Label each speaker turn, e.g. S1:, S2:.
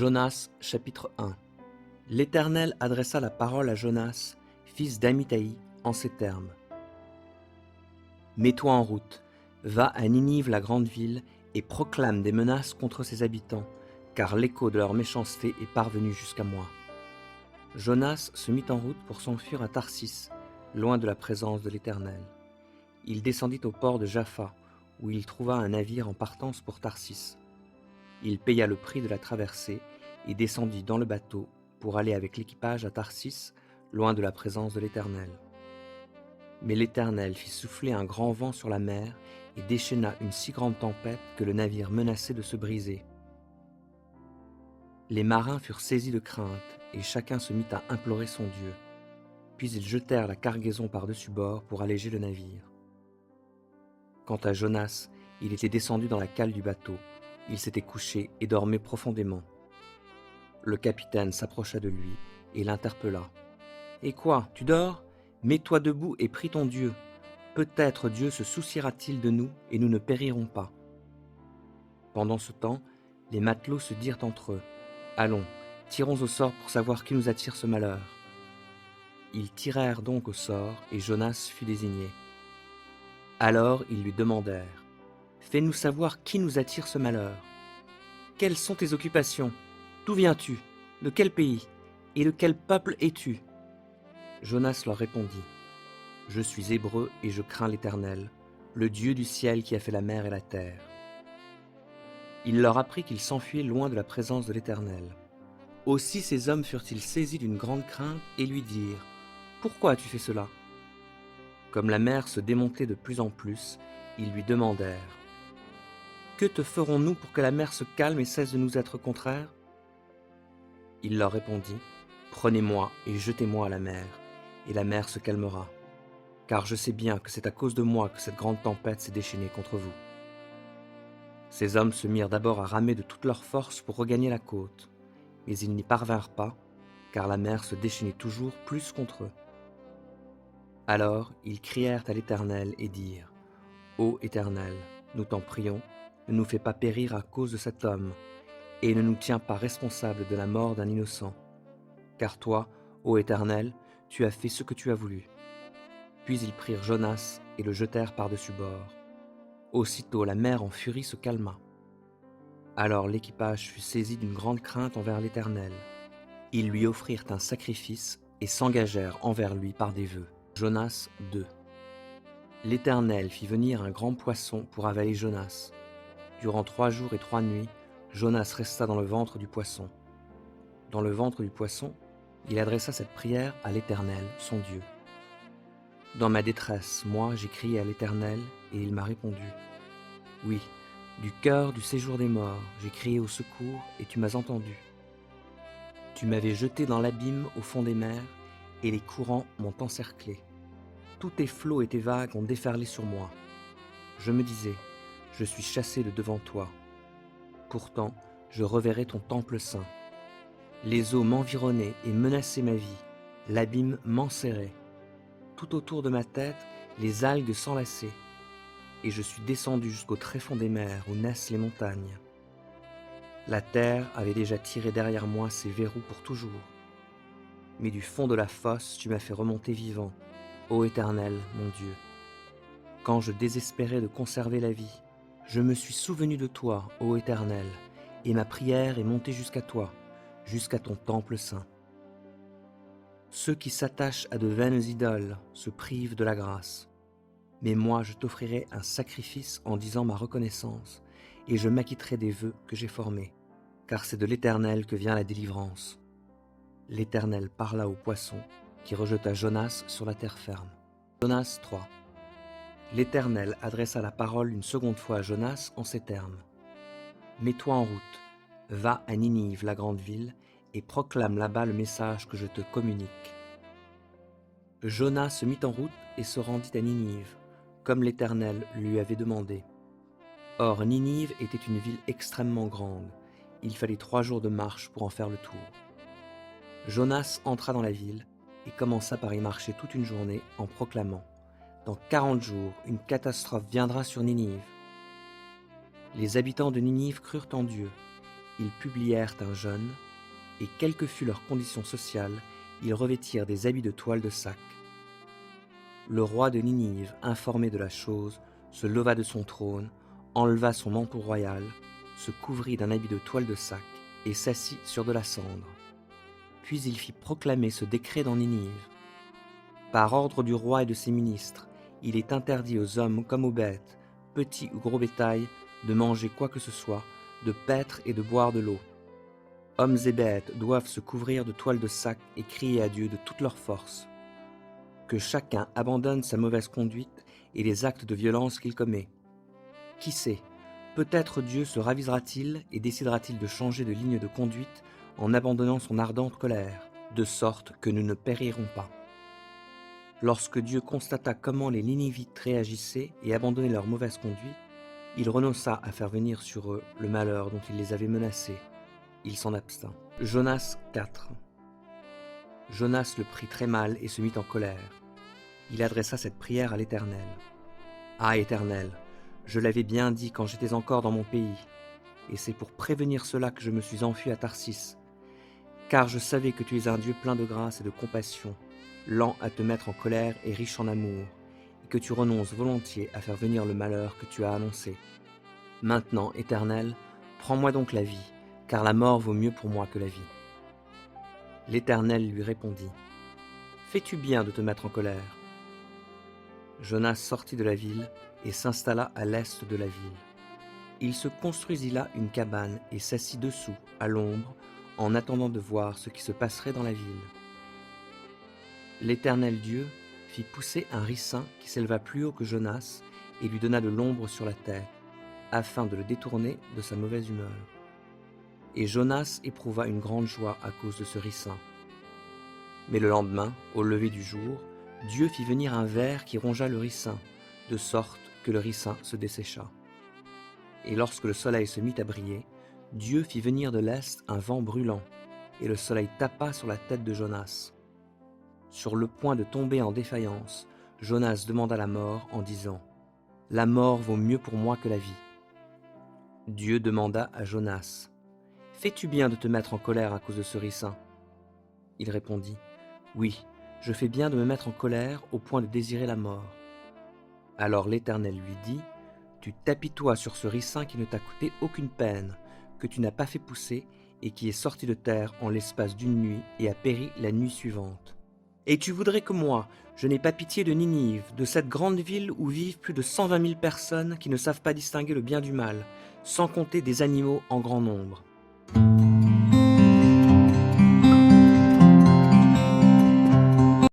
S1: Jonas, chapitre 1. L'Éternel adressa la parole à Jonas, fils d'Amittai, en ces termes. Mets-toi en route, va à Ninive la grande ville, et proclame des menaces contre ses habitants, car l'écho de leur méchanceté est parvenu jusqu'à moi. Jonas se mit en route pour s'enfuir à Tarsis, loin de la présence de l'Éternel. Il descendit au port de Jaffa, où il trouva un navire en partance pour Tarsis. Il paya le prix de la traversée et descendit dans le bateau pour aller avec l'équipage à Tarsis, loin de la présence de l'Éternel. Mais l'Éternel fit souffler un grand vent sur la mer et déchaîna une si grande tempête que le navire menaçait de se briser. Les marins furent saisis de crainte et chacun se mit à implorer son Dieu. Puis ils jetèrent la cargaison par-dessus bord pour alléger le navire. Quant à Jonas, il était descendu dans la cale du bateau. Il s'était couché et dormait profondément. Le capitaine s'approcha de lui et l'interpella. « Et quoi, tu dors ? Mets-toi debout et prie ton Dieu. Peut-être Dieu se souciera-t-il de nous et nous ne périrons pas. » Pendant ce temps, les matelots se dirent entre eux. « Allons, tirons au sort pour savoir qui nous attire ce malheur. » Ils tirèrent donc au sort et Jonas fut désigné. Alors ils lui demandèrent. Fais-nous savoir qui nous attire ce malheur. Quelles sont tes occupations? D'où viens-tu? De quel pays? Et de quel peuple es-tu? Jonas leur répondit. Je suis hébreu et je crains l'Éternel, le Dieu du ciel qui a fait la mer et la terre. Il leur apprit qu'ils s'enfuyaient loin de la présence de l'Éternel. Aussi ces hommes furent-ils saisis d'une grande crainte et lui dirent. Pourquoi as-tu fait cela? Comme la mer se démontait de plus en plus, ils lui demandèrent. Que te ferons-nous pour que la mer se calme et cesse de nous être contraire? Il leur répondit, Prenez-moi et jetez-moi à la mer, et la mer se calmera, car je sais bien que c'est à cause de moi que cette grande tempête s'est déchaînée contre vous. Ces hommes se mirent d'abord à ramer de toute leur force pour regagner la côte, mais ils n'y parvinrent pas, car la mer se déchaînait toujours plus contre eux. Alors ils crièrent à l'Éternel et dirent, Ô Éternel, nous t'en prions, ne nous fais pas périr à cause de cet homme, et ne nous tiens pas responsables de la mort d'un innocent. Car toi, ô Éternel, tu as fait ce que tu as voulu. Puis ils prirent Jonas et le jetèrent par-dessus bord. Aussitôt la mer en furie se calma. Alors l'équipage fut saisi d'une grande crainte envers l'Éternel. Ils lui offrirent un sacrifice et s'engagèrent envers lui par des vœux. Jonas 2. L'Éternel fit venir un grand poisson pour avaler Jonas. Durant 3 jours et 3 nuits, Jonas resta dans le ventre du poisson. Dans le ventre du poisson, il adressa cette prière à l'Éternel, son Dieu. Dans ma détresse, moi, j'ai crié à l'Éternel, et il m'a répondu. Oui, du cœur du séjour des morts, j'ai crié au secours, et tu m'as entendu. Tu m'avais jeté dans l'abîme au fond des mers, et les courants m'ont encerclé. Tous tes flots et tes vagues ont déferlé sur moi. Je me disais, je suis chassé de devant toi. Pourtant, je reverrai ton temple saint. Les eaux m'environnaient et menaçaient ma vie. L'abîme m'enserrait. Tout autour de ma tête, les algues s'enlaçaient. Et je suis descendu jusqu'au tréfonds des mers où naissent les montagnes. La terre avait déjà tiré derrière moi ses verrous pour toujours. Mais du fond de la fosse, tu m'as fait remonter vivant, ô Éternel, mon Dieu. Quand je désespérais de conserver la vie, je me suis souvenu de toi, ô Éternel, et ma prière est montée jusqu'à toi, jusqu'à ton temple saint. Ceux qui s'attachent à de vaines idoles se privent de la grâce. Mais moi, je t'offrirai un sacrifice en disant ma reconnaissance, et je m'acquitterai des vœux que j'ai formés, car c'est de l'Éternel que vient la délivrance. L'Éternel parla au poisson, qui rejeta Jonas sur la terre ferme. Jonas 3. L'Éternel adressa la parole une seconde fois à Jonas en ces termes. Mets-toi en route, va à Ninive, la grande ville, et proclame là-bas le message que je te communique. Jonas se mit en route et se rendit à Ninive, comme l'Éternel lui avait demandé. Or Ninive était une ville extrêmement grande, il fallait 3 jours de marche pour en faire le tour. Jonas entra dans la ville et commença par y marcher toute une journée en proclamant. Dans 40 jours, une catastrophe viendra sur Ninive. Les habitants de Ninive crurent en Dieu, ils publièrent un jeûne, et quelle que fût leur condition sociale, ils revêtirent des habits de toile de sac. Le roi de Ninive, informé de la chose, se leva de son trône, enleva son manteau royal, se couvrit d'un habit de toile de sac, et s'assit sur de la cendre. Puis il fit proclamer ce décret dans Ninive. Par ordre du roi et de ses ministres, il est interdit aux hommes comme aux bêtes, petits ou gros bétail, de manger quoi que ce soit, de paître et de boire de l'eau. Hommes et bêtes doivent se couvrir de toile de sac et crier à Dieu de toute leur force. Que chacun abandonne sa mauvaise conduite et les actes de violence qu'il commet. Qui sait, peut-être Dieu se ravisera-t-il et décidera-t-il de changer de ligne de conduite en abandonnant son ardente colère, de sorte que nous ne périrons pas. Lorsque Dieu constata comment les Ninivites réagissaient et abandonnaient leur mauvaise conduite, il renonça à faire venir sur eux le malheur dont il les avait menacés. Il s'en abstint. Jonas 4. Jonas le prit très mal et se mit en colère. Il adressa cette prière à l'Éternel. « Ah, Éternel, je l'avais bien dit quand j'étais encore dans mon pays, et c'est pour prévenir cela que je me suis enfui à Tarsis, car je savais que tu es un Dieu plein de grâce et de compassion, lent à te mettre en colère et riche en amour, et que tu renonces volontiers à faire venir le malheur que tu as annoncé. Maintenant, Éternel, prends-moi donc la vie, car la mort vaut mieux pour moi que la vie. » L'Éternel lui répondit. « Fais-tu bien de te mettre en colère ?» Jonas sortit de la ville et s'installa à l'est de la ville. Il se construisit là une cabane et s'assit dessous, à l'ombre, en attendant de voir ce qui se passerait dans la ville. L'Éternel Dieu fit pousser un ricin qui s'éleva plus haut que Jonas et lui donna de l'ombre sur la tête, afin de le détourner de sa mauvaise humeur. Et Jonas éprouva une grande joie à cause de ce ricin. Mais le lendemain, au lever du jour, Dieu fit venir un ver qui rongea le ricin, de sorte que le ricin se dessécha. Et lorsque le soleil se mit à briller, Dieu fit venir de l'est un vent brûlant, et le soleil tapa sur la tête de Jonas. Sur le point de tomber en défaillance, Jonas demanda la mort en disant « La mort vaut mieux pour moi que la vie. » Dieu demanda à Jonas « Fais-tu bien de te mettre en colère à cause de ce ricin ?» Il répondit « Oui, je fais bien de me mettre en colère au point de désirer la mort. » Alors l'Éternel lui dit « Tu t'apitoies sur ce ricin qui ne t'a coûté aucune peine, que tu n'as pas fait pousser et qui est sorti de terre en l'espace d'une nuit et a péri la nuit suivante. Et tu voudrais que moi, je n'ai pas pitié de Ninive, de cette grande ville où vivent plus de 120 000 personnes qui ne savent pas distinguer le bien du mal, sans compter des animaux en grand nombre.